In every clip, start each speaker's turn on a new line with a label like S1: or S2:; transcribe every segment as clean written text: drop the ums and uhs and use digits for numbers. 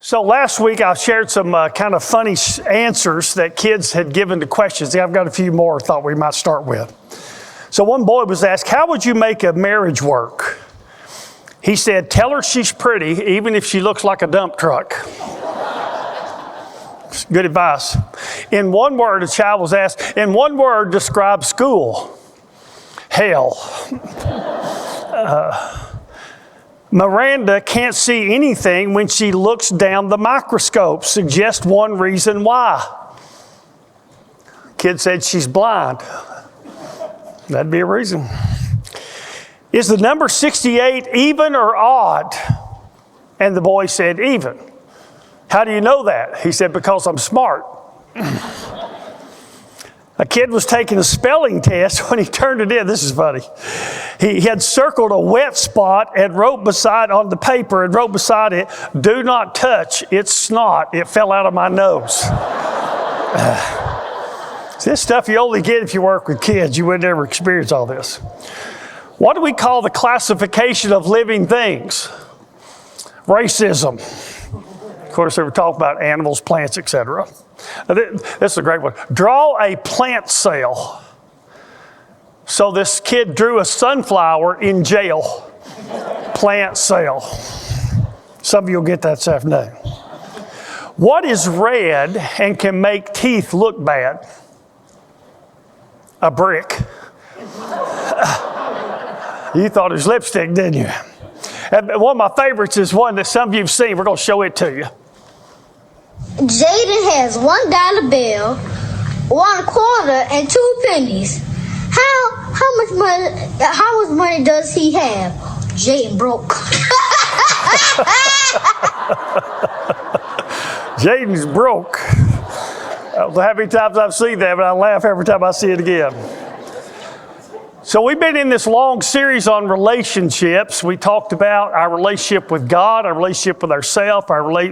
S1: So last week I shared some kind of funny answers that kids had given to questions. I've got a few more I thought we might start with. So one boy was asked, how would you make a marriage work? He said, tell her she's pretty even if she looks like a dump truck. Good advice. In one word, a child was asked, in one word, describe school. Hell. Miranda can't see anything when she looks down the microscope. Suggest one reason why. Kid said she's blind. That'd be a reason. Is the number 68 even or odd? And the boy said even. How do you know that? He said, because I'm smart. A kid was taking a spelling test. When he turned it in, this is funny. He had circled a wet spot and wrote beside on the paper and wrote beside it, do not touch, it's snot. It fell out of my nose. This stuff you only get if you work with kids. You would never experience all this. What do we call the classification of living things? Racism. Of course, they were talking about animals, plants, etc. This is a great one. Draw a plant cell. So this kid drew a sunflower in jail. Plant cell. Some of you will get that this afternoon. What is red and can make teeth look bad? A brick. You thought it was lipstick, didn't you? And one of my favorites is one that some of you have seen. We're going to show it to you.
S2: Jaden has $1 bill, 1 quarter, and 2 pennies. How much money does he have? Jaden broke.
S1: Jaden's broke. I don't know how many times I've seen that, but I laugh every time I see it again. So we've been in this long series on relationships. We talked about our relationship with God, our relationship with ourselves,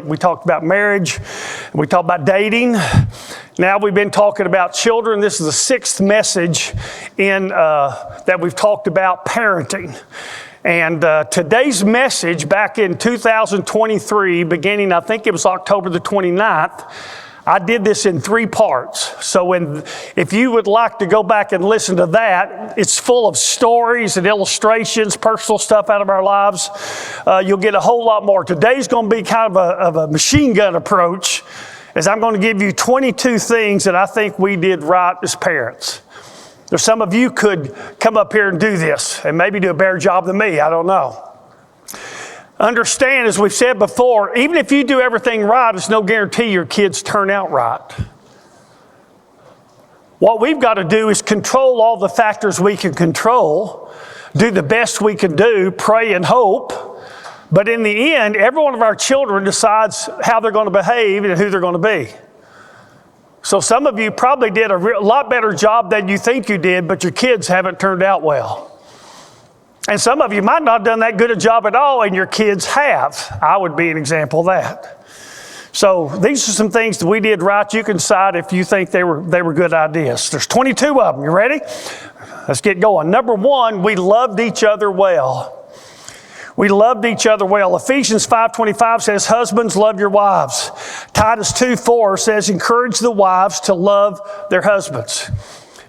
S1: we talked about marriage, we talked about dating. Now we've been talking about children. This is the 6th message that we've talked about parenting. And today's message back in 2023, beginning I think it was October the 29th, I did this in 3 parts. So if you would like to go back and listen to that, it's full of stories and illustrations, personal stuff out of our lives. You'll get a whole lot more. Today's going to be kind of a machine gun approach, as I'm going to give you 22 things that I think we did right as parents. There's some of you could come up here and do this and maybe do a better job than me. I don't know. Understand, as we've said before, even if you do everything right, it's no guarantee your kids turn out right. What we've got to do is control all the factors we can control, do the best we can do, pray and hope. But in the end, every one of our children decides how they're going to behave and who they're going to be. So some of you probably did a lot better job than you think you did, but your kids haven't turned out well. And some of you might not have done that good a job at all, and your kids have. I would be an example of that. So these are some things that we did right. You can decide if you think they were good ideas. There's 22 of them. You ready? Let's get going. Number 1, we loved each other well. We loved each other well. Ephesians 5:25 says, husbands, love your wives. Titus 2:4 says, encourage the wives to love their husbands.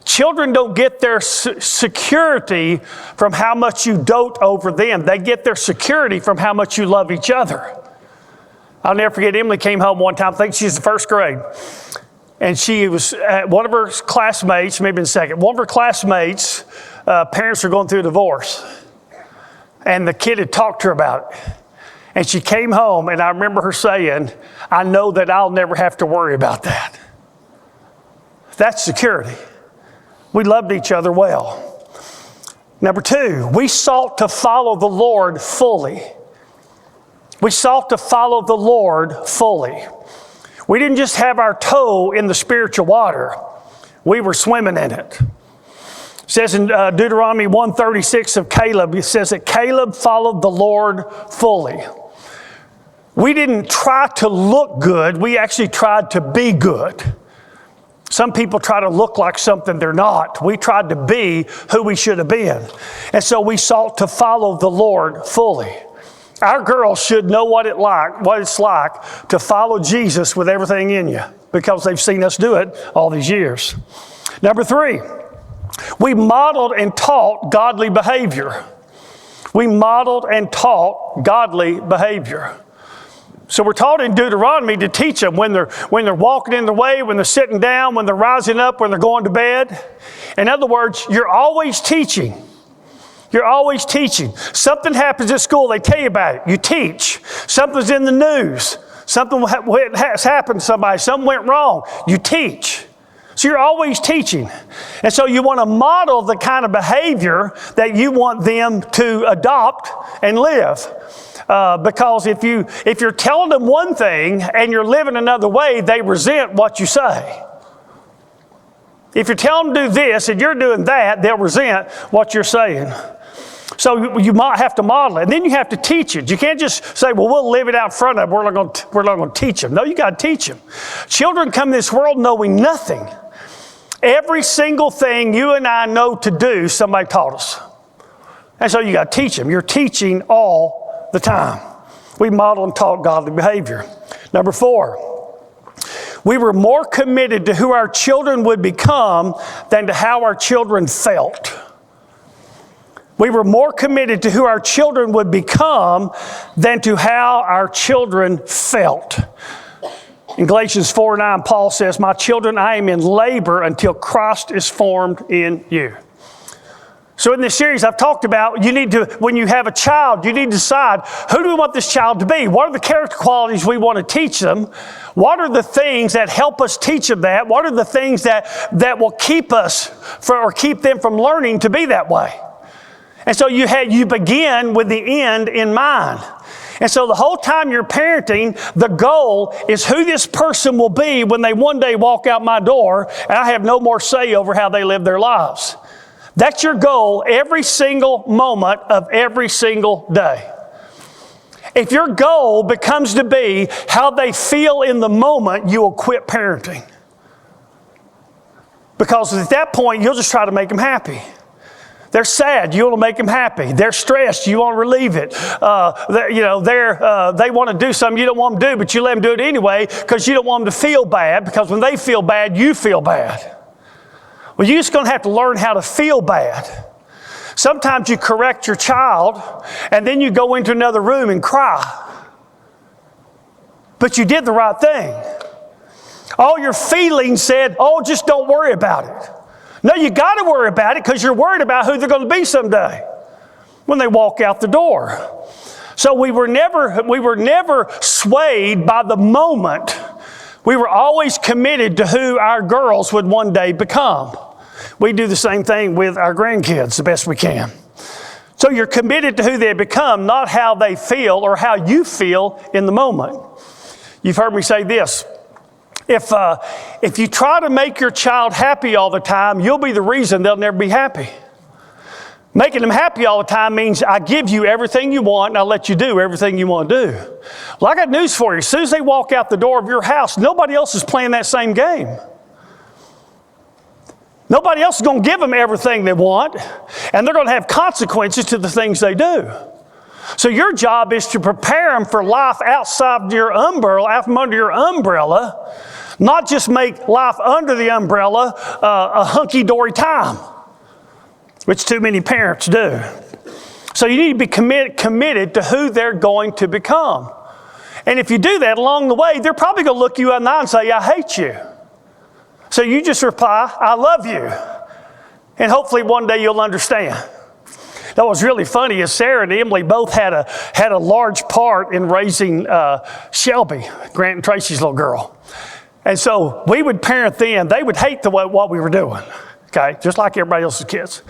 S1: Children don't get their security from how much you dote over them. They get their security from how much you love each other. I'll never forget, Emily came home one time, I think she's in 1st grade. And she was, one of her classmates, maybe in 2nd, one of her classmates' parents were going through a divorce. And the kid had talked to her about it. And she came home, and I remember her saying, I know that I'll never have to worry about that. That's security. We loved each other well. Number 2, we sought to follow the Lord fully. We sought to follow the Lord fully. We didn't just have our toe in the spiritual water. We were swimming in it. It says in Deuteronomy 1:36 of Caleb, it says that Caleb followed the Lord fully. We didn't try to look good. We actually tried to be good. Some people try to look like something they're not. We tried to be who we should have been. And so we sought to follow the Lord fully. Our girls should know what it's like to follow Jesus with everything in you, because they've seen us do it all these years. Number 3, we modeled and taught godly behavior. We modeled and taught godly behavior. So we're taught in Deuteronomy to teach them when they're walking in the way, when they're sitting down, when they're rising up, when they're going to bed. In other words, you're always teaching. You're always teaching. Something happens at school, they tell you about it. You teach. Something's in the news. Something has happened to somebody. Something went wrong. You teach. So you're always teaching. And so you want to model the kind of behavior that you want them to adopt and live. Because if you're telling them one thing and you're living another way, they resent what you say. If you're telling them to do this and you're doing that, they'll resent what you're saying. So you might have to model it. And then you have to teach it. You can't just say, well, we'll live it out front of them. We're not going to teach them. No, you got to teach them. Children come to this world knowing nothing. Every single thing you and I know to do, somebody taught us. And so you got to teach them. You're teaching all the time. We model and taught godly behavior. Number 4, we were more committed to who our children would become than to how our children felt. We were more committed to who our children would become than to how our children felt. In Galatians 4:9, Paul says, my children, I am in labor until Christ is formed in you. So in this series, I've talked about when you have a child, you need to decide, who do we want this child to be? What are the character qualities we want to teach them? What are the things that help us teach them that? What are the things that will keep them from learning to be that way? And so you begin with the end in mind. And so the whole time you're parenting, the goal is who this person will be when they one day walk out my door and I have no more say over how they live their lives. That's your goal every single moment of every single day. If your goal becomes to be how they feel in the moment, you will quit parenting. Because at that point, you'll just try to make them happy. They're sad, you want to make them happy. They're stressed, you want to relieve it. They want to do something you don't want them to do, but you let them do it anyway because you don't want them to feel bad, because when they feel bad, you feel bad. Well, you're just going to have to learn how to feel bad. Sometimes you correct your child and then you go into another room and cry. But you did the right thing. All your feelings said, oh, just don't worry about it. No, you got to worry about it because you're worried about who they're going to be someday when they walk out the door. So we were never swayed by the moment. We were always committed to who our girls would one day become. We do the same thing with our grandkids the best we can. So you're committed to who they become, not how they feel or how you feel in the moment. You've heard me say this. If you try to make your child happy all the time, you'll be the reason they'll never be happy. Making them happy all the time means I give you everything you want and I let you do everything you want to do. Well, I got news for you. As soon as they walk out the door of your house, nobody else is playing that same game. Nobody else is going to give them everything they want, and they're going to have consequences to the things they do. So your job is to prepare them for life outside your umbrella, out from under your umbrella, not just make life under the umbrella a hunky-dory time, which too many parents do. So you need to be committed to who they're going to become. And if you do that along the way, they're probably going to look you in the eye and say, I hate you. So you just reply, I love you. And hopefully one day you'll understand. That was really funny is Sarah and Emily both had a large part in raising Shelby, Grant and Tracy's little girl. And so we would parent them. They would hate what we were doing, okay, just like everybody else's kids.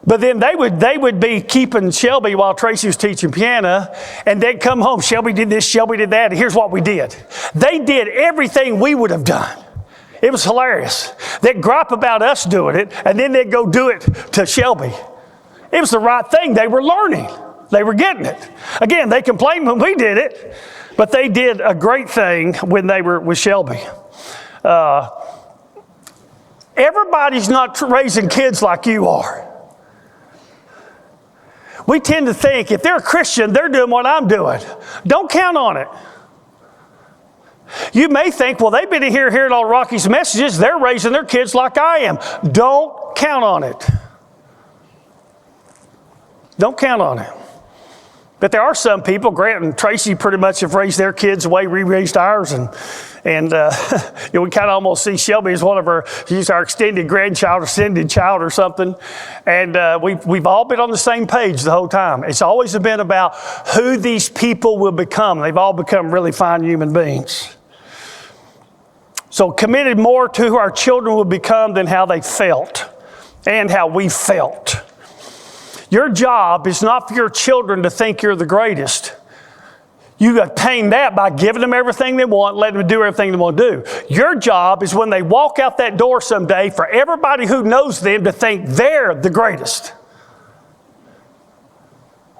S1: But then they would be keeping Shelby while Tracy was teaching piano, and they'd come home, Shelby did this, Shelby did that, and here's what we did. They did everything we would have done. It was hilarious. They'd gripe about us doing it, and then they'd go do it to Shelby. It was the right thing. They were learning. They were getting it. Again, they complained when we did it, but they did a great thing when they were with Shelby. Everybody's not raising kids like you are. We tend to think if they're a Christian, they're doing what I'm doing. Don't count on it. You may think, well, they've been in here hearing all Rocky's messages. They're raising their kids like I am. Don't count on it. Don't count on it. But there are some people, Grant and Tracy pretty much have raised their kids the way we raised ours. And we kind of almost see Shelby as she's our extended grandchild or extended child or something. And we've all been on the same page the whole time. It's always been about who these people will become. They've all become really fine human beings. So committed more to who our children will become than how they felt and how we felt. Your job is not for your children to think you're the greatest. You obtain that by giving them everything they want, letting them do everything they want to do. Your job is when they walk out that door someday for everybody who knows them to think they're the greatest.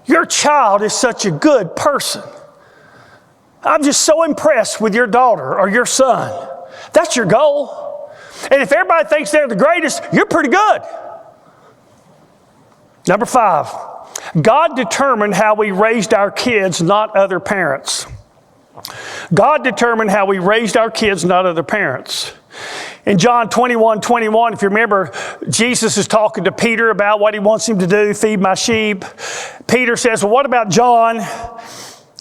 S1: Your child is such a good person. I'm just so impressed with your daughter or your son. That's your goal. And if everybody thinks they're the greatest, you're pretty good. Number 5, God determined how we raised our kids, not other parents. God determined how we raised our kids, not other parents. In John 21:21, if you remember, Jesus is talking to Peter about what he wants him to do, feed my sheep. Peter says, well, what about John?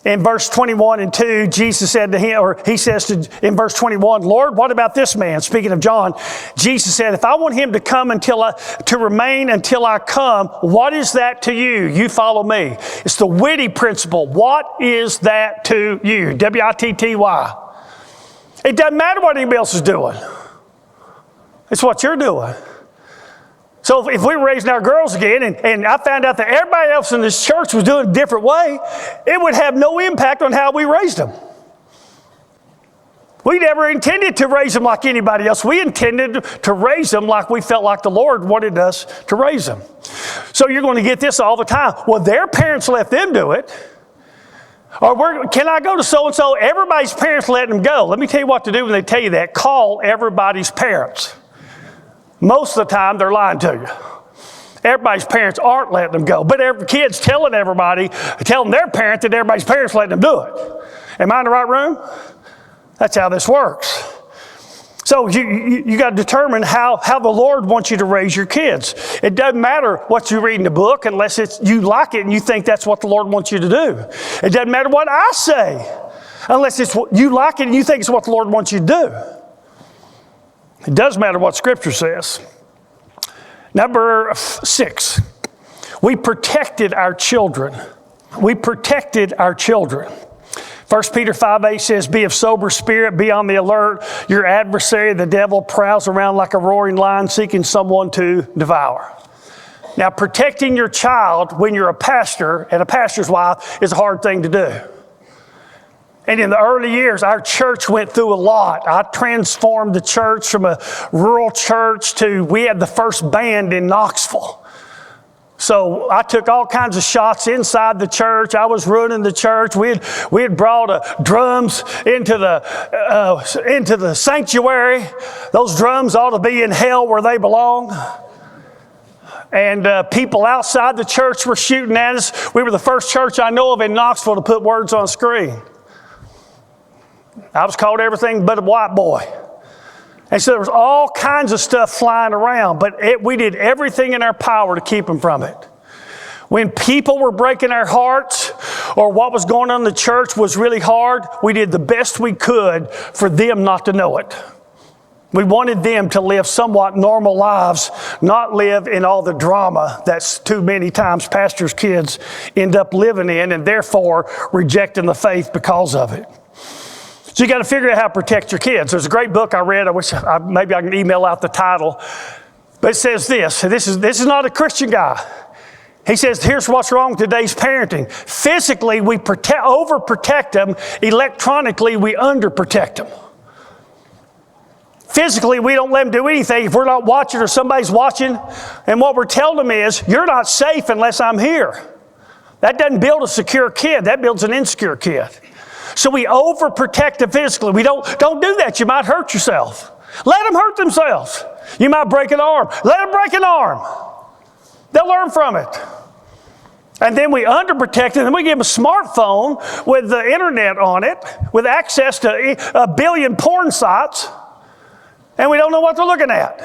S1: In verse 21 and 2, Jesus said to him, or he says in verse 21, Lord, what about this man? Speaking of John, Jesus said, if I want him to come to remain until I come, what is that to you? You follow me. It's the witty principle. What is that to you? W-I-T-T-Y. It doesn't matter what anybody else is doing. It's what you're doing. So if we were raising our girls again and I found out that everybody else in this church was doing it a different way, it would have no impact on how we raised them. We never intended to raise them like anybody else. We intended to raise them like we felt like the Lord wanted us to raise them. So you're going to get this all the time. Well, their parents let them do it. Or can I go to so-and-so? Everybody's parents let them go. Let me tell you what to do when they tell you that. Call everybody's parents. Most of the time, they're lying to you. Everybody's parents aren't letting them go. But every kid's telling their parent that everybody's parents letting them do it. Am I in the right room? That's how this works. So you got to determine how the Lord wants you to raise your kids. It doesn't matter what you read in the book unless you like it and you think that's what the Lord wants you to do. It doesn't matter what I say unless you like it and you think it's what the Lord wants you to do. It does matter what Scripture says. Number 6, we protected our children. We protected our children. 1 Peter 5:8 says, be of sober spirit, be on the alert. Your adversary, the devil, prowls around like a roaring lion seeking someone to devour. Now, protecting your child when you're a pastor and a pastor's wife is a hard thing to do. And in the early years, our church went through a lot. I transformed the church from a rural church we had the first band in Knoxville. So I took all kinds of shots inside the church. I was ruining the church. We had brought drums into the sanctuary. Those drums ought to be in hell where they belong. And people outside the church were shooting at us. We were the first church I know of in Knoxville to put words on a screen. I was called everything but a white boy. And so there was all kinds of stuff flying around, but we did everything in our power to keep them from it. When people were breaking our hearts or what was going on in the church was really hard, we did the best we could for them not to know it. We wanted them to live somewhat normal lives, not live in all the drama that's too many times pastors' kids end up living in and therefore rejecting the faith because of it. So you got to figure out how to protect your kids. There's a great book I read. I wish maybe I can email out the title. But it says this. This is not a Christian guy. He says, here's what's wrong with today's parenting. Physically, we overprotect them. Electronically, we underprotect them. Physically, we don't let them do anything if we're not watching or somebody's watching. And what we're telling them is, you're not safe unless I'm here. That doesn't build a secure kid. That builds an insecure kid. So we overprotect them physically. We don't do that. You might hurt yourself. Let them hurt themselves. You might break an arm. Let them break an arm. They'll learn from it. And then we underprotect them, and we give them a smartphone with the internet on it, with access to a billion porn sites, and we don't know what they're looking at.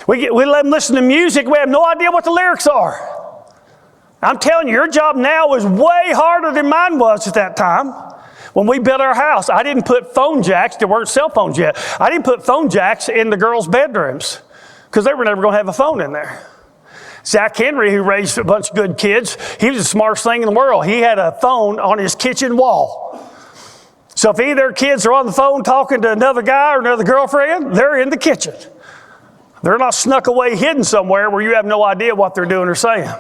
S1: We let them listen to music, we have no idea what the lyrics are. I'm telling you, your job now is way harder than mine was at that time. When we built our house, I didn't put phone jacks, there weren't cell phones yet, I didn't put phone jacks in the girls' bedrooms because they were never going to have a phone in there. Zach Henry, who raised a bunch of good kids, he was the smartest thing in the world. He had a phone on his kitchen wall. So if either their kids are on the phone talking to another guy or another girlfriend, they're in the kitchen. They're not snuck away hidden somewhere where you have no idea what they're doing or saying.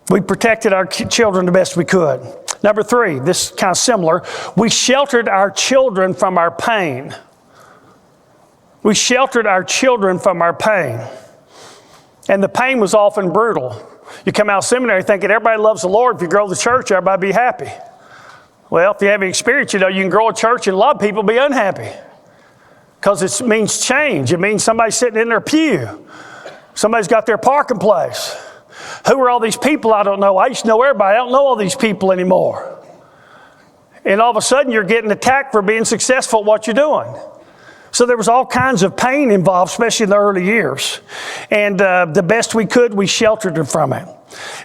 S1: We protected our children the best we could. Number 3, this is kind of similar. We sheltered our children from our pain. We sheltered our children from our pain. And the pain was often brutal. You come out of seminary thinking everybody loves the Lord. If you grow the church, everybody be happy. Well, if you have any experience, you know you can grow a church and a lot of people be unhappy. Because it means change. It means somebody sitting in their pew. Somebody's got their parking place. Who are all these people? I don't know. I used to know everybody. I don't know all these people anymore. And all of a sudden, you're getting attacked for being successful at what you're doing. So there was all kinds of pain involved, especially in the early years. And the best we could, we sheltered them from it.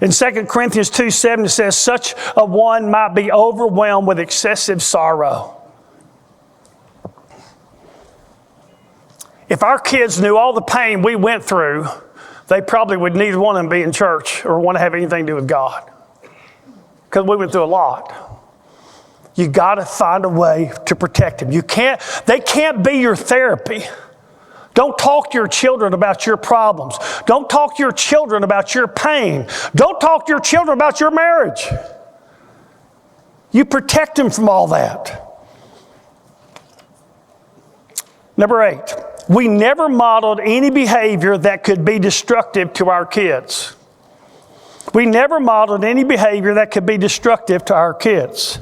S1: In 2 Corinthians 2:7, it says, such a one might be overwhelmed with excessive sorrow. If our kids knew all the pain we went through, they probably would neither one of them be in church or want to have anything to do with God. Because we went through a lot. You got to find a way to protect them. They can't be your therapy. Don't talk to your children about your problems. Don't talk to your children about your pain. Don't talk to your children about your marriage. You protect them from all that. Number 8, we never modeled any behavior that could be destructive to our kids. We never modeled any behavior that could be destructive to our kids.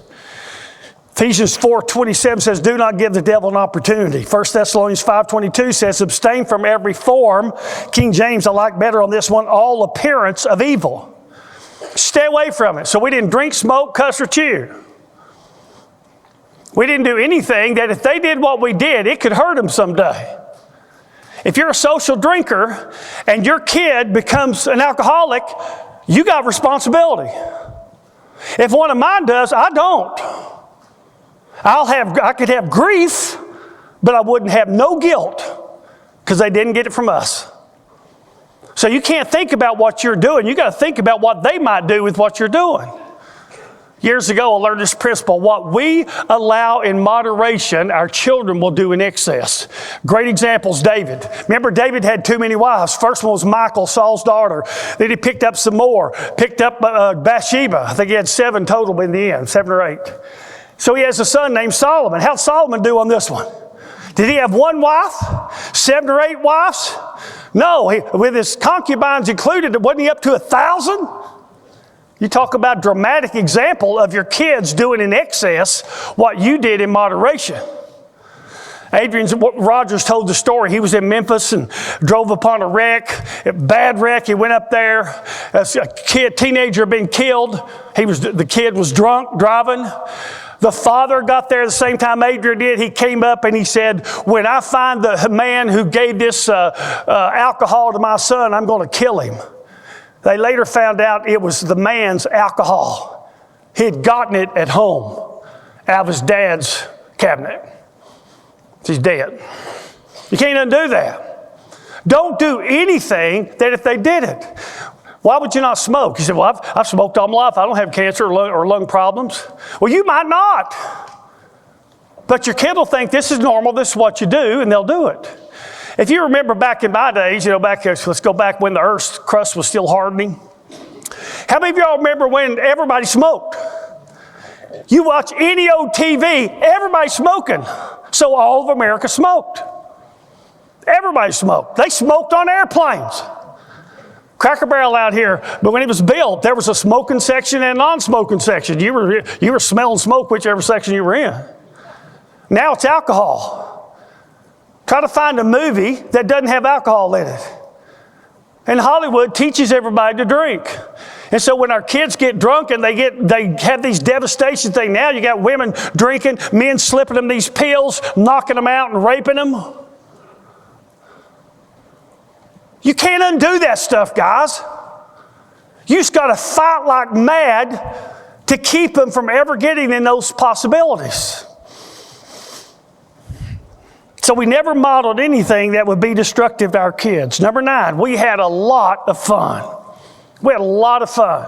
S1: Ephesians 4:27 says, do not give the devil an opportunity. 1 Thessalonians 5:22 says, abstain from every form. King James, I like better on this one, all appearance of evil. Stay away from it. So we didn't drink, smoke, cuss, or chew. We didn't do anything that if they did what we did, it could hurt them someday. If you're a social drinker and your kid becomes an alcoholic, you got responsibility. If one of mine does, I don't. I could have grief, but I wouldn't have no guilt because they didn't get it from us. So you can't think about what you're doing. You got to think about what they might do with what you're doing. Years ago, I learned this principle. What we allow in moderation, our children will do in excess. Great examples, David. Remember, David had too many wives. First one was Michal, Saul's daughter. Then he picked up some more. Picked up Bathsheba. I think he had 7 total in the end, 7 or 8. So he has a son named Solomon. How'd Solomon do on this one? Did he have 1 wife? 7 or 8 wives? No, with his concubines included, wasn't he up to 1,000? You talk about a dramatic example of your kids doing in excess what you did in moderation. Adrian Rogers told the story. He was in Memphis and drove upon a wreck, a bad wreck. He went up there. A teenager had been killed. The kid was drunk driving. The father got there the same time Adrian did. He came up and he said, when I find the man who gave this alcohol to my son, I'm going to kill him. They later found out it was the man's alcohol. He had gotten it at home out of his dad's cabinet. He's dead. You can't undo that. Don't do anything that if they did it. Why would you not smoke? You said, well, I've smoked all my life. I don't have cancer or lung problems. Well, you might not. But your kid will think this is normal, this is what you do, and they'll do it. If you remember back in my days, let's go back when the Earth's crust was still hardening. How many of y'all remember when everybody smoked? You watch any old TV, everybody's smoking. So all of America smoked. Everybody smoked. They smoked on airplanes. Cracker Barrel out here, but when it was built, there was a smoking section and a non-smoking section. You were smelling smoke whichever section you were in. Now it's alcohol. Try to find a movie that doesn't have alcohol in it. And Hollywood teaches everybody to drink. And so when our kids get drunk and they have these devastation things, now you got women drinking, men slipping them these pills, knocking them out and raping them. You can't undo that stuff, guys. You just got to fight like mad to keep them from ever getting in those possibilities. So we never modeled anything that would be destructive to our kids. Number 9, we had a lot of fun. We had a lot of fun.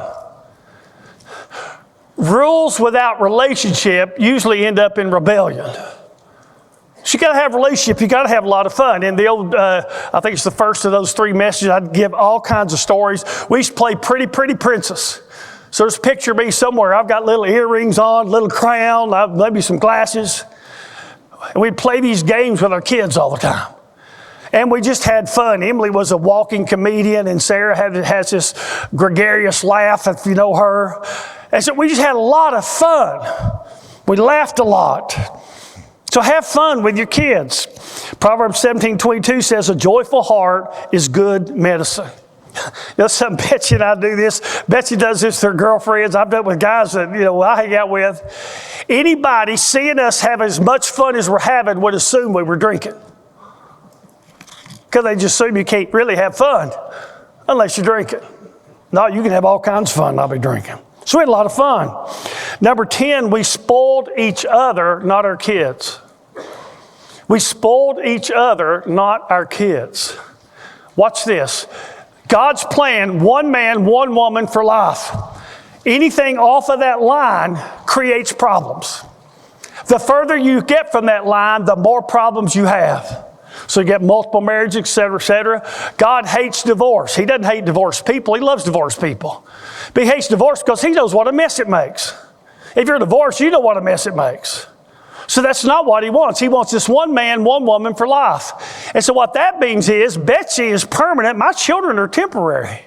S1: Rules without relationship usually end up in rebellion. So you got to have a relationship. You got to have a lot of fun. In the old, I think it's the first of those 3 messages, I'd give all kinds of stories. We used to play Pretty Princess. So there's a picture of me somewhere. I've got little earrings on, little crown, maybe some glasses. And we'd play these games with our kids all the time. And we just had fun. Emily was a walking comedian, and Sarah has this gregarious laugh, if you know her. And so we just had a lot of fun. We laughed a lot. So have fun with your kids. Proverbs 17:22 says, a joyful heart is good medicine. You know something, Betsy and I do this. Betsy does this with her girlfriends. I've done it with guys that, I hang out with. Anybody seeing us have as much fun as we're having would assume we were drinking. Because they just assume you can't really have fun unless you're drinking. No, you can have all kinds of fun and not be drinking. So we had a lot of fun. Number 10, we spoiled each other, not our kids. We spoiled each other, not our kids. Watch this. God's plan, one man, one woman for life. Anything off of that line creates problems. The further you get from that line, the more problems you have. So you get multiple marriages, et cetera, et cetera. God hates divorce. He doesn't hate divorced people. He loves divorced people. But he hates divorce because he knows what a mess it makes. If you're divorced, you know what a mess it makes. So that's not what he wants. He wants this one man, one woman for life. And so what that means is Betsy is permanent. My children are temporary.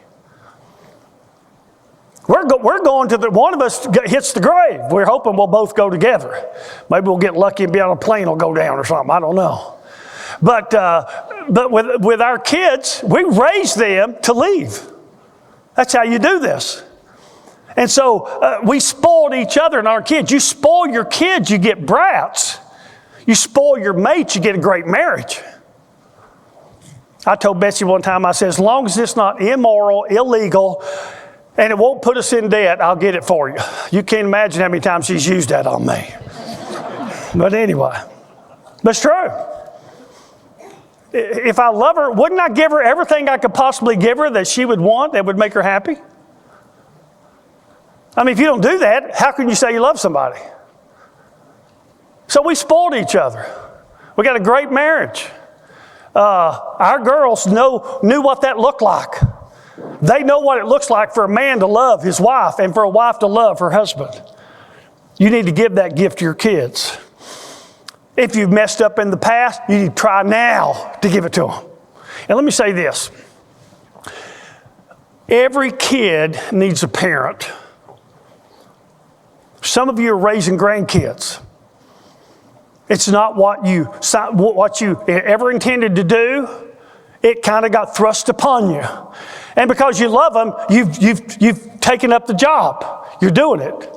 S1: We're going to one of us hits the grave. We're hoping we'll both go together. Maybe we'll get lucky and be on a plane will go down or something. I don't know. But with our kids, we raise them to leave. That's how you do this. And so we spoiled each other and our kids. You spoil your kids, you get brats. You spoil your mates, you get a great marriage. I told Betsy one time, I said, as long as it's not immoral, illegal, and it won't put us in debt, I'll get it for you. You can't imagine how many times she's used that on me. But anyway, but it's true. If I love her, wouldn't I give her everything I could possibly give her that she would want, that would make her happy? I mean, if you don't do that, how can you say you love somebody? So we spoiled each other. We got a great marriage. Our girls knew what that looked like. They know what it looks like for a man to love his wife and for a wife to love her husband. You need to give that gift to your kids. If you've messed up in the past, you need to try now to give it to them. And let me say this. Every kid needs a parent. Some of you are raising grandkids. It's not what you ever intended to do. It kind of got thrust upon you. And because you love them, you've taken up the job. You're doing it.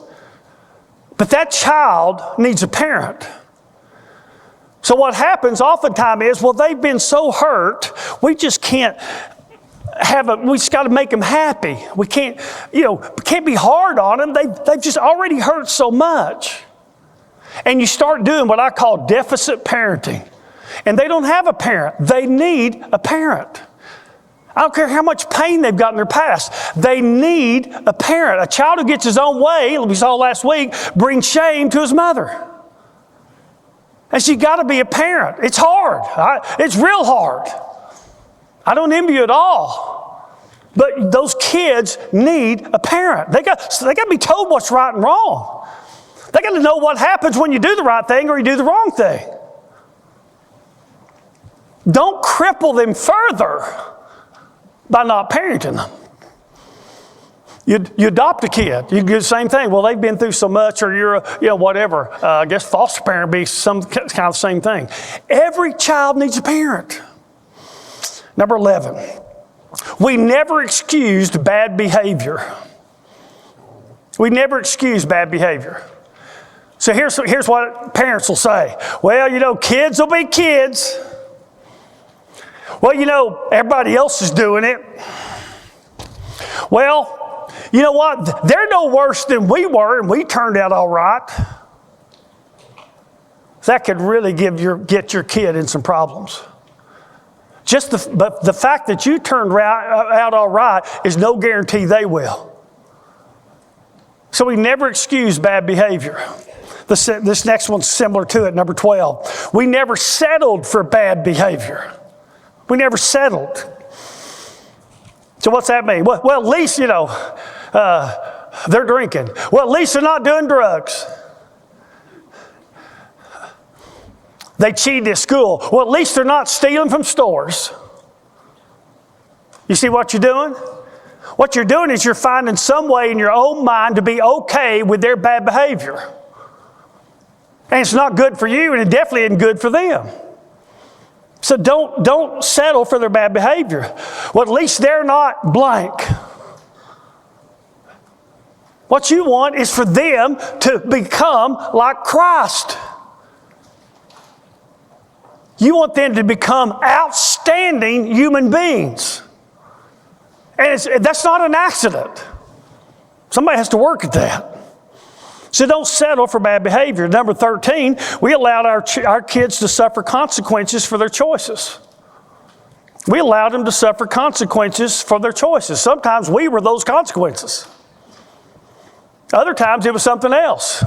S1: But that child needs a parent. So what happens oftentimes is, well, they've been so hurt, we just can't we just got to make them happy. We can't be hard on them. They've just already hurt so much. And you start doing what I call deficit parenting. And they don't have a parent. They need a parent. I don't care how much pain they've got in their past. They need a parent. A child who gets his own way, we saw last week, brings shame to his mother. And so you got to be a parent. It's hard. It's real hard. I don't envy you at all. But those kids need a parent. They got to be told what's right and wrong. They got to know what happens when you do the right thing or you do the wrong thing. Don't cripple them further by not parenting them. You adopt a kid, you do the same thing. Well, they've been through so much, or you're whatever. I guess foster parent be some kind of same thing. Every child needs a parent. Number 11, We never excused bad behavior. We never excuse bad behavior. So here's what parents will say. Well, kids will be kids. Well, everybody else is doing it. Well, you know what? They're no worse than we were, and we turned out all right. That could really get your kid in some problems. But the fact that you turned out all right is no guarantee they will. So we never excuse bad behavior. This next one's similar to it, number 12. We never settled for bad behavior. We never settled. So what's that mean? Well, at least, they're drinking. Well, at least they're not doing drugs. They cheated at school. Well, at least they're not stealing from stores. You see what you're doing? What you're doing is you're finding some way in your own mind to be okay with their bad behavior. And it's not good for you, and it definitely isn't good for them. So don't settle for their bad behavior. Well, at least they're not blank. What you want is for them to become like Christ. You want them to become outstanding human beings. And that's not an accident. Somebody has to work at that. So don't settle for bad behavior. Number 13, we allowed our kids to suffer consequences for their choices. We allowed them to suffer consequences for their choices. Sometimes we were those consequences. Other times it was something else.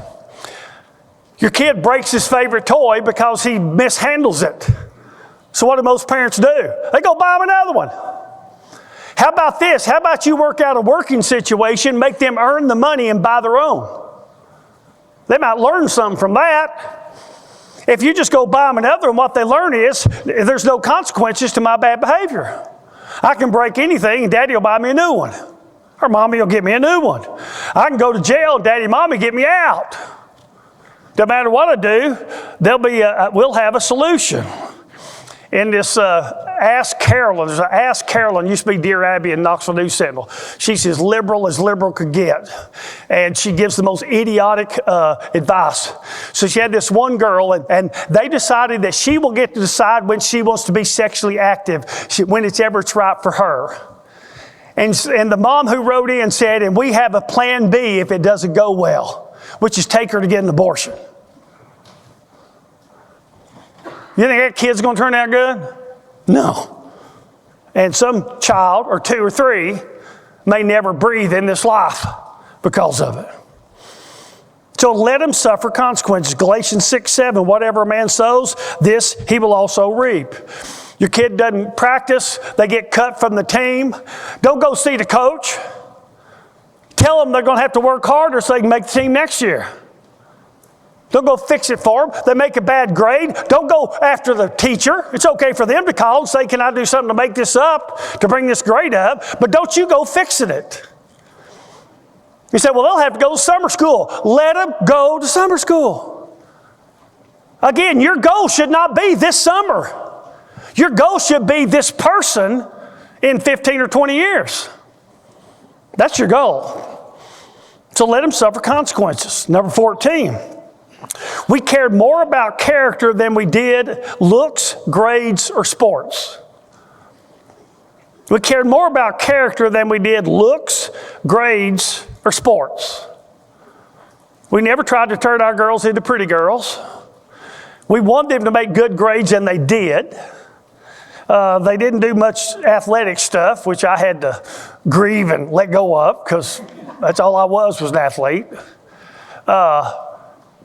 S1: Your kid breaks his favorite toy because he mishandles it. So what do most parents do? They go buy him another one. How about this? How about you work out a working situation, make them earn the money and buy their own? They might learn something from that. If you just go buy them another one, what they learn is there's no consequences to my bad behavior. I can break anything and Daddy will buy me a new one. Or Mommy will get me a new one. I can go to jail and Daddy and Mommy get me out. No matter what I do, we'll have a solution. In this Ask Carolyn, there's an Ask Carolyn, used to be Dear Abby in Knoxville News Sentinel. She's as liberal could get. And she gives the most idiotic advice. So she had this one girl, and they decided that she will get to decide when she wants to be sexually active, when it's right for her. And the mom who wrote in said, and we have a plan B if it doesn't go well, which is take her to get an abortion. You think that kid's going to turn out good? No. And some child, or 2 or 3, may never breathe in this life because of it. So let him suffer consequences. Galatians 6:7, whatever a man sows, this he will also reap. Your kid doesn't practice, they get cut from the team. Don't go see the coach. Tell them they're going to have to work harder so they can make the team next year. Don't go fix it for them. They make a bad grade. Don't go after the teacher. It's okay for them to call and say, can I do something to make this up, to bring this grade up? But don't you go fixing it. You say, well, they'll have to go to summer school. Let them go to summer school. Again, your goal should not be this summer. Your goal should be this person in 15 or 20 years. That's your goal. So let them suffer consequences. Number 14. We cared more about character than we did looks, grades, or sports. We cared more about character than we did looks, grades, or sports. We never tried to turn our girls into pretty girls. We wanted them to make good grades, and they did. They didn't do much athletic stuff, which I had to grieve and let go of because that's all I was an athlete.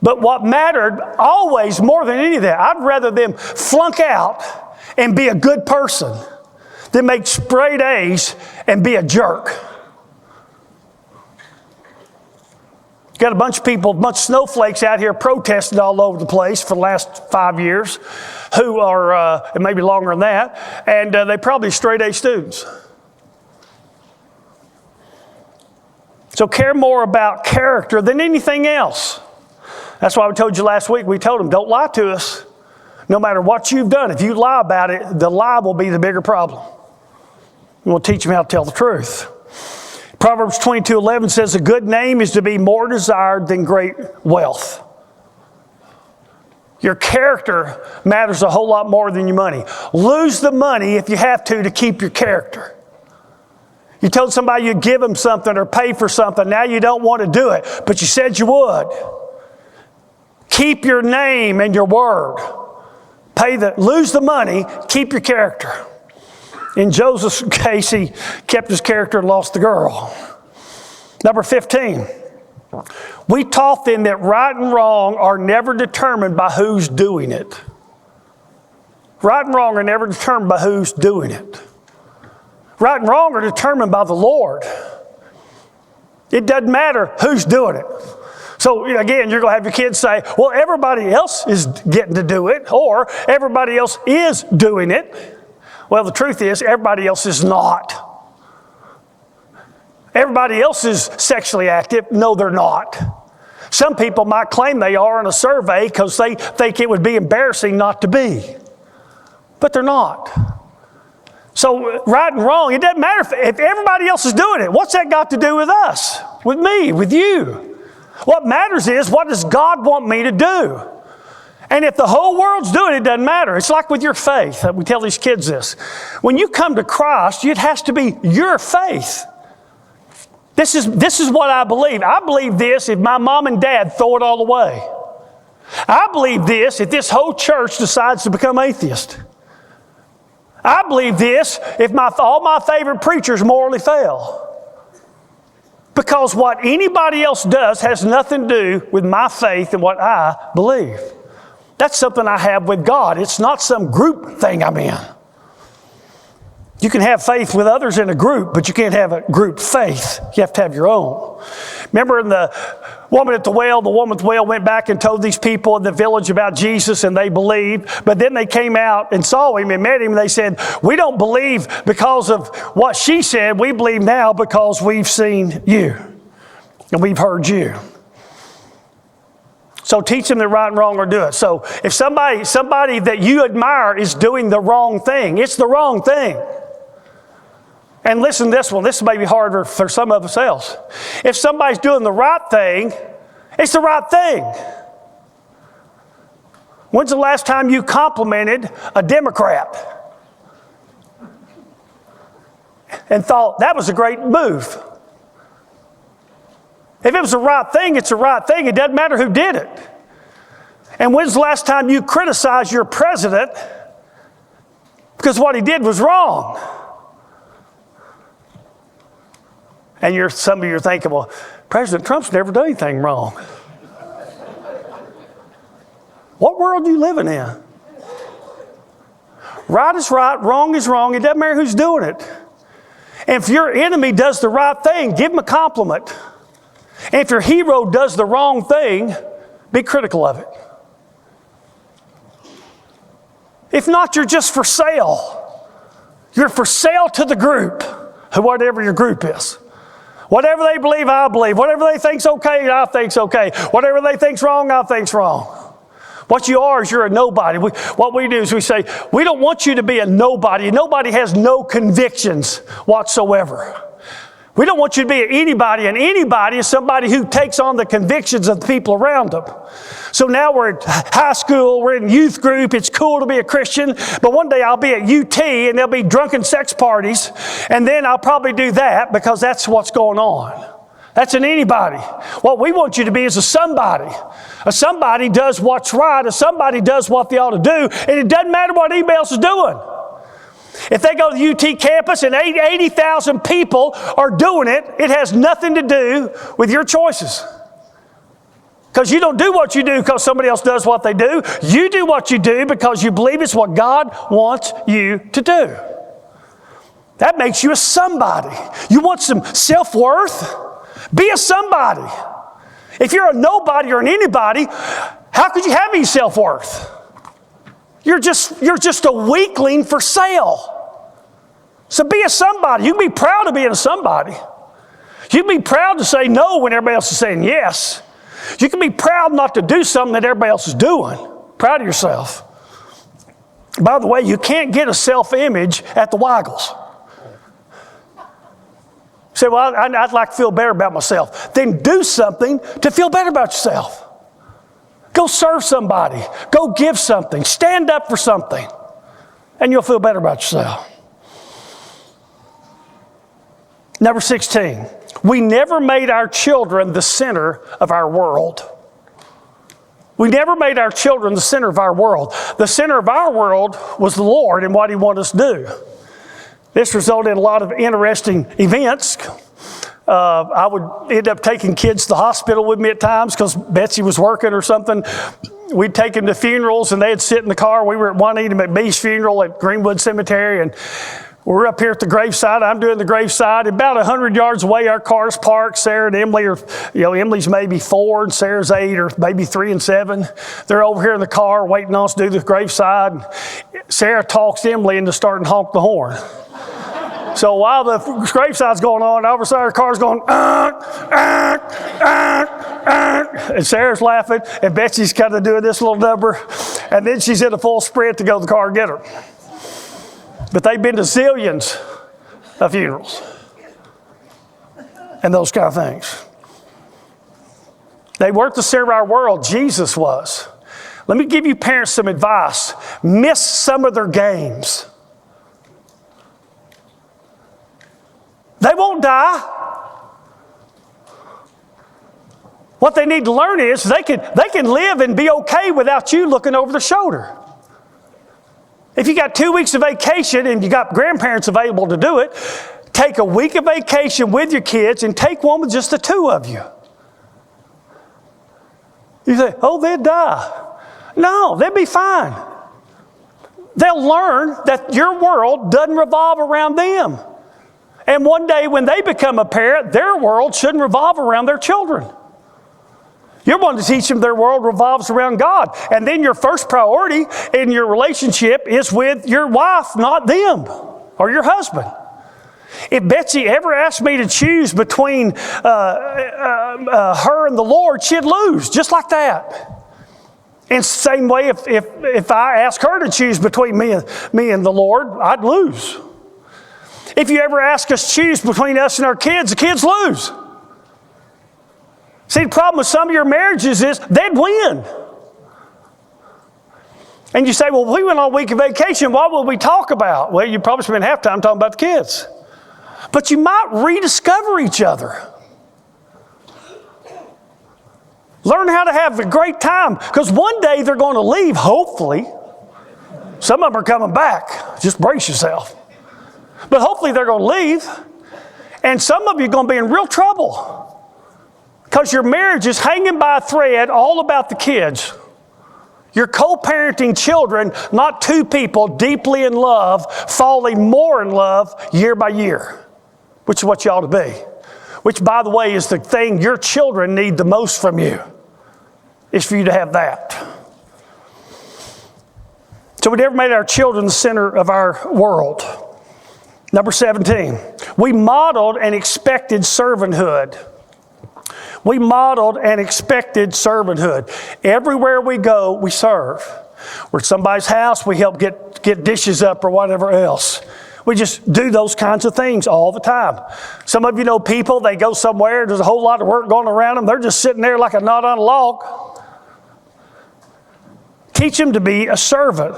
S1: But what mattered always more than any of that, I'd rather them flunk out and be a good person than make straight A's and be a jerk. Got a bunch of people, a bunch of snowflakes out here protesting all over the place for the last 5 years who are, and maybe longer than that, and they probably straight A students. So care more about character than anything else. That's why we told you last week, we told them, don't lie to us. No matter what you've done, if you lie about it, the lie will be the bigger problem. We'll teach them how to tell the truth. Proverbs 22:11 says, a good name is to be more desired than great wealth. Your character matters a whole lot more than your money. Lose the money if you have to keep your character. You told somebody you'd give them something or pay for something. Now you don't want to do it, but you said you would. Keep your name and your word. Lose the money, keep your character. In Joseph's case, he kept his character and lost the girl. Number 15. We taught them that right and wrong are never determined by who's doing it. Right and wrong are never determined by who's doing it. Right and wrong are determined by the Lord. It doesn't matter who's doing it. So again, you're going to have your kids say, well, everybody else is getting to do it, or everybody else is doing it. Well, the truth is, everybody else is not. Everybody else is sexually active. No, they're not. Some people might claim they are in a survey because they think it would be embarrassing not to be. But they're not. So right and wrong, it doesn't matter if everybody else is doing it. What's that got to do with us? With me? With you? What matters is, what does God want me to do? And if the whole world's doing it, it doesn't matter. It's like with your faith. We tell these kids this. When you come to Christ, it has to be your faith. This is what I believe. I believe this if my mom and dad throw it all away. I believe this if this whole church decides to become atheist. I believe this if all my favorite preachers morally fail. Because what anybody else does has nothing to do with my faith and what I believe. That's something I have with God. It's not some group thing I'm in. You can have faith with others in a group, but you can't have a group faith. You have to have your own. Remember in the woman at the well, the woman at the well went back and told these people in the village about Jesus, and they believed. But then they came out and saw him and met him, and they said, we don't believe because of what she said. We believe now because we've seen you and we've heard you. So teach them that right and wrong or do it. So if somebody that you admire is doing the wrong thing, it's the wrong thing. And listen to this one. This may be harder for some of us else. If somebody's doing the right thing, it's the right thing. When's the last time you complimented a Democrat and thought that was a great move? If it was the right thing, it's the right thing. It doesn't matter who did it. And when's the last time you criticized your president because what he did was wrong? And some of you are thinking, well, President Trump's never done anything wrong. What world are you living in? Right is right, wrong is wrong. It doesn't matter who's doing it. And if your enemy does the right thing, give him a compliment. And if your hero does the wrong thing, be critical of it. If not, you're just for sale. You're for sale to the group, whatever your group is. Whatever they believe, I believe. Whatever they think's okay, I think's okay. Whatever they think's wrong, I think's wrong. What you are is you're a nobody. What we do is we say, we don't want you to be a nobody. Nobody has no convictions whatsoever. We don't want you to be anybody, and anybody is somebody who takes on the convictions of the people around them. So now we're at high school, we're in youth group, it's cool to be a Christian, but one day I'll be at UT and there'll be drunken sex parties, and then I'll probably do that because that's what's going on. That's an anybody. What we want you to be is a somebody. A somebody does what's right, a somebody does what they ought to do, and it doesn't matter what anybody else is doing. If they go to the UT campus and 80,000 people are doing it, it has nothing to do with your choices. Because you don't do what you do because somebody else does what they do. You do what you do because you believe it's what God wants you to do. That makes you a somebody. You want some self-worth? Be a somebody. If you're a nobody or an anybody, how could you have any self-worth? You're just a weakling for sale. So be a somebody. You can be proud of being a somebody. You can be proud to say no when everybody else is saying yes. You can be proud not to do something that everybody else is doing. Proud of yourself. By the way, you can't get a self-image at the Weigels. Say, well, I'd like to feel better about myself. Then do something to feel better about yourself. Go serve somebody. Go give something. Stand up for something. And you'll feel better about yourself. Number 16, we never made our children the center of our world. We never made our children the center of our world. The center of our world was the Lord and what He wanted us to do. This resulted in a lot of interesting events. I would end up taking kids to the hospital with me at times because Betsy was working or something. We'd take them to funerals and they'd sit in the car. We were at Juanita McBee's funeral at Greenwood Cemetery, and we're up here at the graveside. I'm doing the graveside. About 100 yards away, our car's parked. Sarah and Emily are, Emily's maybe 4 and Sarah's 8 or maybe 3 and 7. They're over here in the car waiting on us to do the graveside. Sarah talks Emily into starting to honk the horn. So while the graveside's going on, over side our car's going, and Sarah's laughing, and Betsy's kind of doing this little number, and then she's in a full sprint to go to the car and get her. But they've been to zillions of funerals and those kind of things. They weren't the center of our world. Jesus was. Let me give you parents some advice. Miss some of their games. They won't die. What they need to learn is they can live and be okay without you looking over their shoulder. If you got 2 weeks of vacation and you got grandparents available to do it, take a week of vacation with your kids and take one with just the two of you. You say, oh, they'd die. No, they'd be fine. They'll learn that your world doesn't revolve around them. And one day when they become a parent, their world shouldn't revolve around their children. You're wanting to teach them their world revolves around God. And then your first priority in your relationship is with your wife, not them or your husband. If Betsy ever asked me to choose between her and the Lord, she'd lose, just like that. In the same way, if I ask her to choose between me and the Lord, I'd lose. If you ever ask us to choose between us and our kids, the kids lose. See, the problem with some of your marriages is they'd win. And you say, well, we went on a week of vacation. What will we talk about? Well, you probably spend half time talking about the kids. But you might rediscover each other. Learn how to have a great time. Because one day they're going to leave, hopefully. Some of them are coming back. Just brace yourself. But hopefully they're going to leave. And some of you are going to be in real trouble. Because your marriage is hanging by a thread all about the kids. You're co-parenting children, not two people deeply in love, falling more in love year by year, which is what you ought to be. Which, by the way, is the thing your children need the most from you, is for you to have that. So we never made our children the center of our world. Number 17, we modeled and expected servanthood. We modeled and expected servanthood. Everywhere we go, we serve. We're at somebody's house, we help get dishes up or whatever else. We just do those kinds of things all the time. Some of you know people, they go somewhere, there's a whole lot of work going around them, they're just sitting there like a knot on a log. Teach them to be a servant.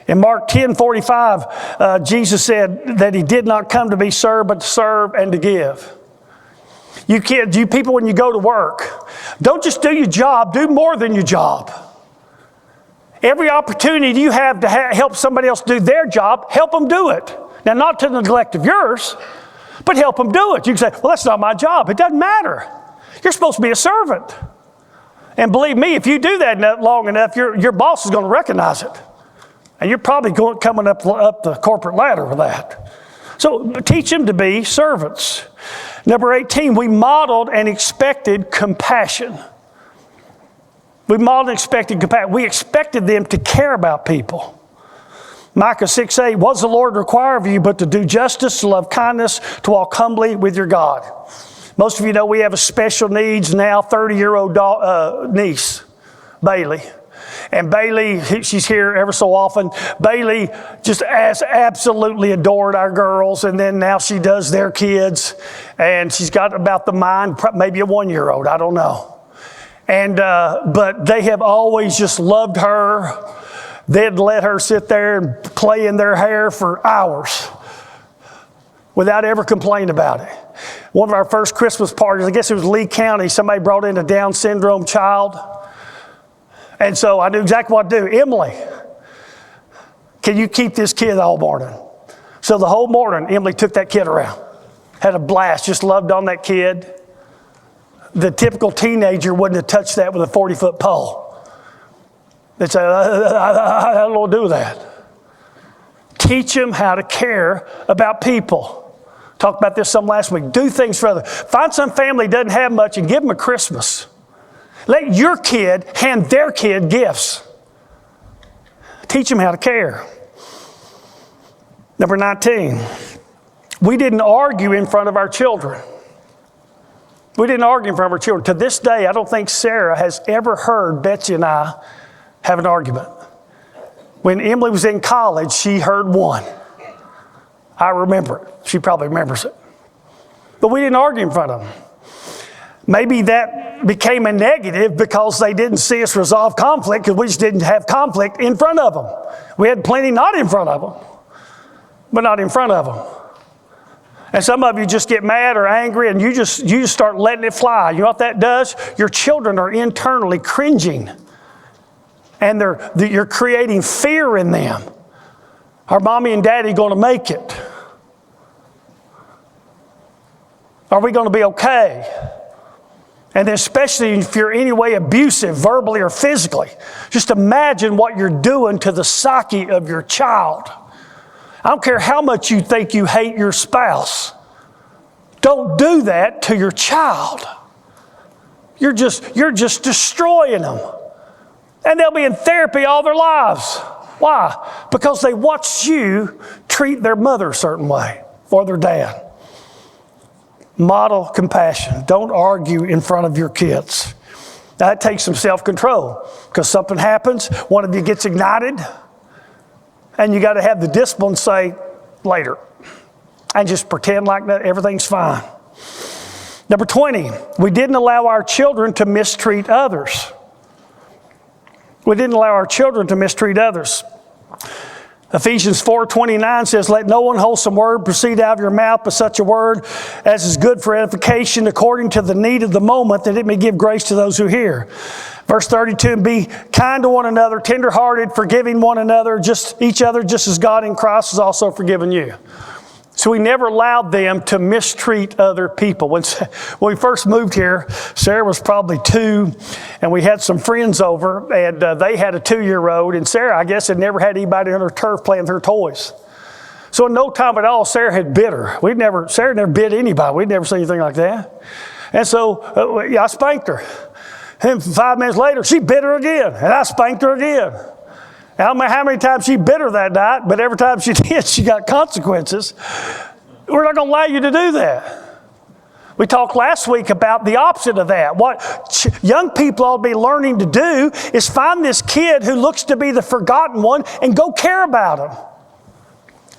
S1: In Mark 10:45, Jesus said that He did not come to be served, but to serve and to give. You kids, you people, when you go to work, don't just do your job, do more than your job. Every opportunity you have to help somebody else do their job, help them do it. Now, not to the neglect of yours, but help them do it. You can say, well, that's not my job. It doesn't matter. You're supposed to be a servant. And believe me, if you do that long enough, your boss is going to recognize it. And you're probably coming up the corporate ladder with that. So teach them to be servants. Number 18, we modeled and expected compassion. We modeled and expected compassion. We expected them to care about people. Micah 6:8, what does the Lord require of you but to do justice, to love kindness, to walk humbly with your God? Most of you know we have a special needs now 30-year-old niece, Bailey. And Bailey, she's here ever so often. Bailey just absolutely adored our girls, and then now she does their kids. And she's got about the mind, maybe a 1-year-old, I don't know. And but they have always just loved her. They'd let her sit there and play in their hair for hours without ever complaining about it. One of our first Christmas parties, I guess it was Lee County, somebody brought in a Down syndrome child. And so I knew exactly what to do. Emily, can you keep this kid all morning? So the whole morning, Emily took that kid around. Had a blast, just loved on that kid. The typical teenager wouldn't have touched that with a 40-foot pole. They'd say, I don't know what to do with that. Teach them how to care about people. Talked about this some last week. Do things for others. Find some family that doesn't have much and give them a Christmas. Let your kid hand their kid gifts. Teach them how to care. Number 19, we didn't argue in front of our children. We didn't argue in front of our children. To this day, I don't think Sarah has ever heard Betsy and I have an argument. When Emily was in college, she heard one. I remember it. She probably remembers it. But we didn't argue in front of them. Maybe that became a negative because they didn't see us resolve conflict because we just didn't have conflict in front of them. We had plenty not in front of them, but not in front of them. And some of you just get mad or angry and you just start letting it fly. You know what that does? Your children are internally cringing. And you're creating fear in them. Are mommy and daddy going to make it? Are we going to be okay? And then especially if you're any way abusive, verbally or physically, just imagine what you're doing to the psyche of your child. I don't care how much you think you hate your spouse. Don't do that to your child. You're just destroying them. And they'll be in therapy all their lives. Why? Because they watched you treat their mother a certain way or their dad. Model compassion. Don't argue in front of your kids. That takes some self-control because something happens, one of you gets ignited, and you got to have the discipline to say later and just pretend like that everything's fine. Number 20, we didn't allow our children to mistreat others. We didn't allow our children to mistreat others. Ephesians 4:29 says, let no unwholesome word proceed out of your mouth, but such a word as is good for edification according to the need of the moment, that it may give grace to those who hear. Verse 32, be kind to one another, tenderhearted, forgiving one another, each other, just as God in Christ has also forgiven you. So we never allowed them to mistreat other people. When we first moved here, Sarah was probably 2, and we had some friends over, and they had a 2-year-old, and Sarah, I guess, had never had anybody on her turf playing with her toys. So in no time at all, Sarah had bit her. Sarah never bit anybody. We'd never seen anything like that. And so I spanked her. And 5 minutes later, she bit her again, and I spanked her again. I don't know how many times she bit her that night, but every time she did, she got consequences. We're not going to allow you to do that. We talked last week about the opposite of that. What young people ought to be learning to do is find this kid who looks to be the forgotten one and go care about him.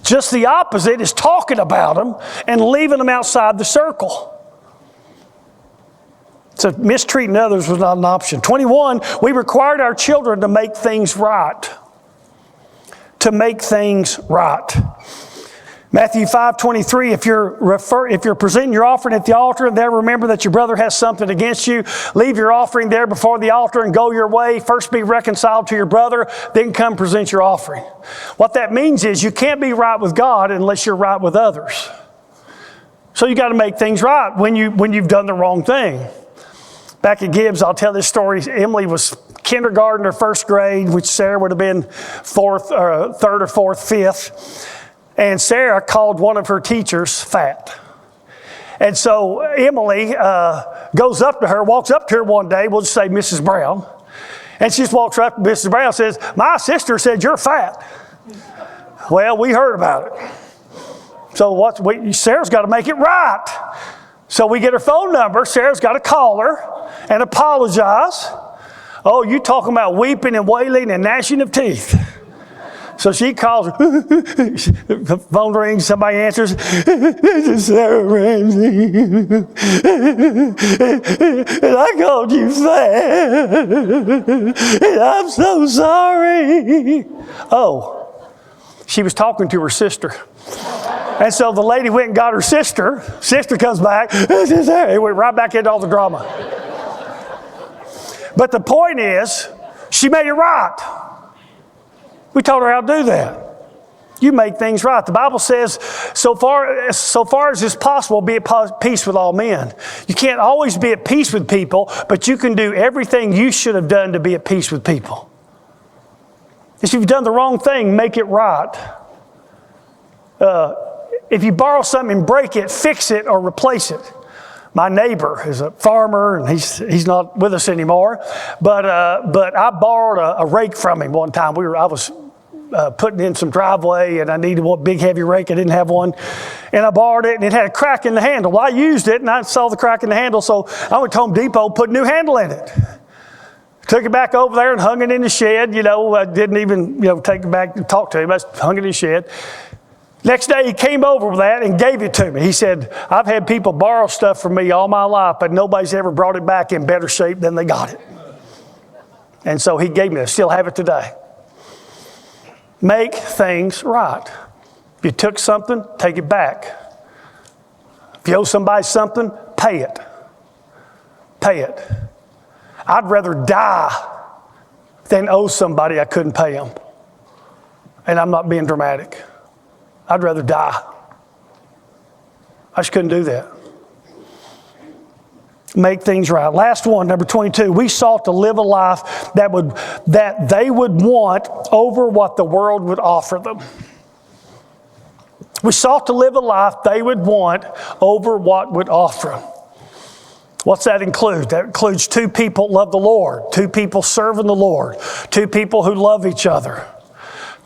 S1: Just the opposite is talking about them and leaving them outside the circle. So mistreating others was not an option. 21, we required our children to make things right. To make things right. Matthew 5:23, if you're presenting your offering at the altar and there remember that your brother has something against you, leave your offering there before the altar and go your way. First be reconciled to your brother, then come present your offering. What that means is you can't be right with God unless you're right with others. So you got to make things right when you've done the wrong thing. Back at Gibbs, I'll tell this story. Emily was kindergarten or first grade, which Sarah would have been third or fourth, fifth. And Sarah called one of her teachers fat. And so Emily walks up to her one day, we'll just say Mrs. Brown. And she just walks up to Mrs. Brown and says, my sister said you're fat. Well, we heard about it. So Sarah's got to make it right. So we get her phone number. Sarah's got to call her and apologize. Oh, you talking about weeping and wailing and gnashing of teeth. So she calls, the phone rings, somebody answers, this is Sarah Ramsey. And I called you fat. And I'm so sorry. Oh, she was talking to her sister. And so the lady went and got her sister. Sister comes back, this is Sarah. It went right back into all the drama. But the point is, she made it right. We told her how to do that. You make things right. The Bible says, so far as is possible, be at peace with all men. You can't always be at peace with people, but you can do everything you should have done to be at peace with people. If you've done the wrong thing, make it right. If you borrow something and break it, fix it or replace it. My neighbor is a farmer, and he's not with us anymore. But I borrowed a rake from him one time. I was putting in some driveway, and I needed one big heavy rake. I didn't have one, and I borrowed it, and it had a crack in the handle. Well, I used it, and I saw the crack in the handle, so I went to Home Depot, put a new handle in it. Took it back over there and hung it in the shed. I didn't even take it back and talk to him. I just hung it in the shed. Next day, he came over with that and gave it to me. He said, I've had people borrow stuff from me all my life, but nobody's ever brought it back in better shape than they got it. And so he gave me it. I still have it today. Make things right. If you took something, take it back. If you owe somebody something, pay it. Pay it. I'd rather die than owe somebody I couldn't pay them. And I'm not being dramatic. I'd rather die. I just couldn't do that. Make things right. Last one, number 22. We sought to live a life that they would want over what the world would offer them. We sought to live a life they would want over what would offer them. What's that include? That includes 2 people love the Lord, 2 people serving the Lord, 2 people who love each other.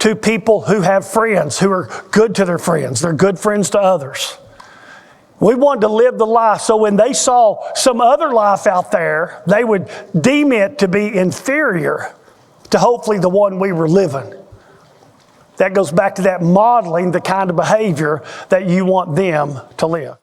S1: 2 people who have friends, who are good to their friends. They're good friends to others. We wanted to live the life so when they saw some other life out there, they would deem it to be inferior to hopefully the one we were living. That goes back to that modeling the kind of behavior that you want them to live.